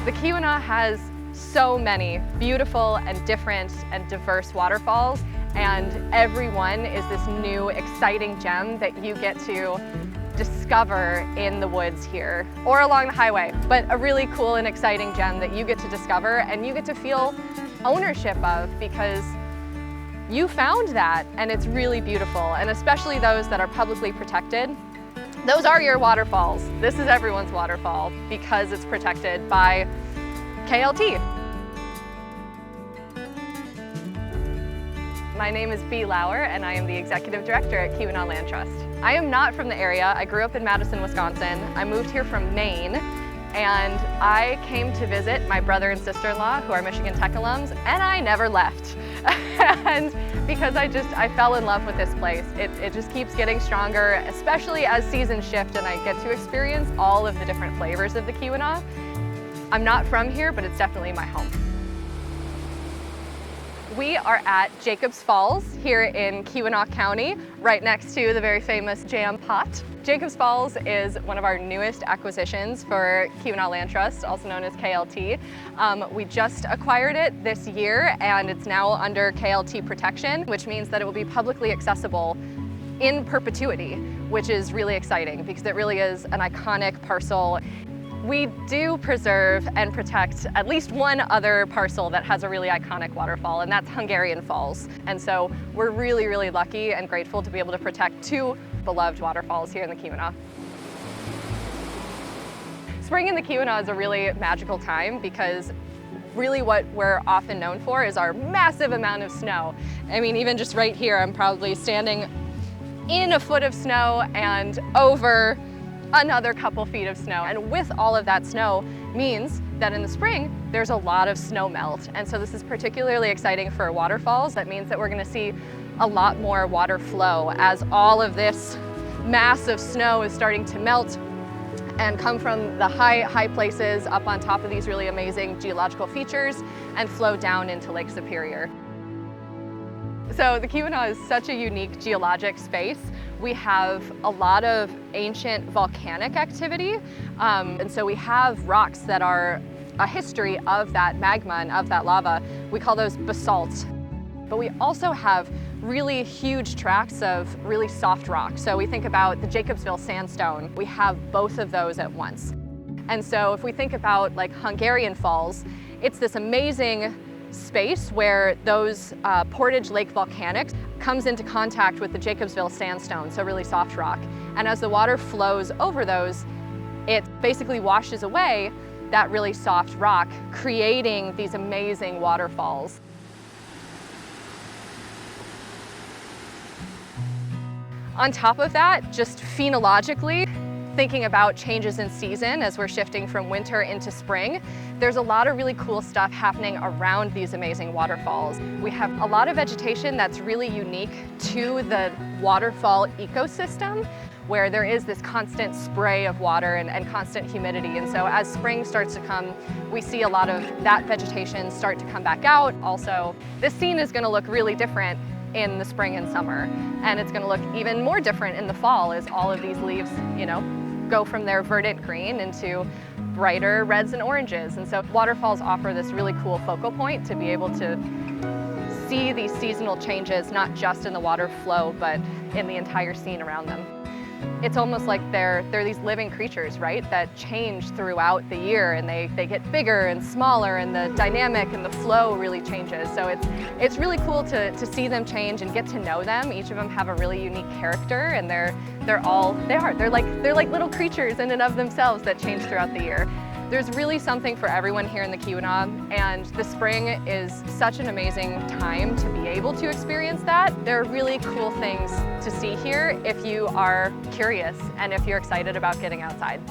The Keweenaw has so many beautiful and different and diverse waterfalls, and every one is this new exciting gem that you get to discover in the woods here or along the highway, but a really cool and exciting gem that you get to discover and you get to feel ownership of because you found that, and it's really beautiful. And especially those that are publicly protected, those are your waterfalls. This is everyone's waterfall because it's protected by KLT. My name is Bea Lauer, and I am the Executive Director at Keweenaw Land Trust. I am not from the area. I grew up in Madison, Wisconsin. I moved here from Maine, and I came to visit my brother and sister-in-law, who are Michigan Tech alums, and I never left. And because I fell in love with this place. It just keeps getting stronger, especially as seasons shift and I get to experience all of the different flavors of the Keweenaw. I'm not from here, but it's definitely my home. We are at Jacobs Falls here in Keweenaw County, right next to the very famous Jam Pot. Jacobs Falls is one of our newest acquisitions for Keweenaw Land Trust, also known as KLT. We just acquired it this year and it's now under KLT protection, which means that it will be publicly accessible in perpetuity, which is really exciting because it really is an iconic parcel. We do preserve and protect at least one other parcel that has a really iconic waterfall, and that's Hungarian Falls. And so we're really, really lucky and grateful to be able to protect two beloved waterfalls here in the Keweenaw. Spring in the Keweenaw is a really magical time because really what we're often known for is our massive amount of snow. I mean, even just right here, I'm probably standing in a foot of snow and over another couple feet of snow. And with all of that snow means that in the spring, there's a lot of snow melt. And so this is particularly exciting for waterfalls. That means that we're gonna see a lot more water flow as all of this mass of snow is starting to melt and come from the high places up on top of these really amazing geological features and flow down into Lake Superior. So the Keweenaw is such a unique geologic space. We have a lot of ancient volcanic activity, and so we have rocks that are a history of that magma and of that lava. We call those basalt. But we also have really huge tracts of really soft rock. So we think about the Jacobsville sandstone. We have both of those at once. And so if we think about like Hungarian Falls, it's this amazing space where those Portage Lake volcanics comes into contact with the Jacobsville sandstone, so really soft rock. And as the water flows over those, it basically washes away that really soft rock, creating these amazing waterfalls. On top of that, just phenologically, thinking about changes in season as we're shifting from winter into spring, there's a lot of really cool stuff happening around these amazing waterfalls. We have a lot of vegetation that's really unique to the waterfall ecosystem, where there is this constant spray of water and constant humidity. And so as spring starts to come, we see a lot of that vegetation start to come back out. Also, this scene is gonna look really different in the spring and summer. And it's gonna look even more different in the fall as all of these leaves, go from their verdant green into brighter reds and oranges. And so waterfalls offer this really cool focal point to be able to see these seasonal changes, not just in the water flow, but in the entire scene around them. It's almost like they're these living creatures, right, that change throughout the year, and they get bigger and smaller, and the dynamic and the flow really changes. So it's really cool to see them change and get to know them. Each of them have a really unique character, and they're like little creatures in and of themselves that change throughout the year. There's really something for everyone here in the Keweenaw, and the spring is such an amazing time to be able to experience that. There are really cool things to see here if you are curious and if you're excited about getting outside.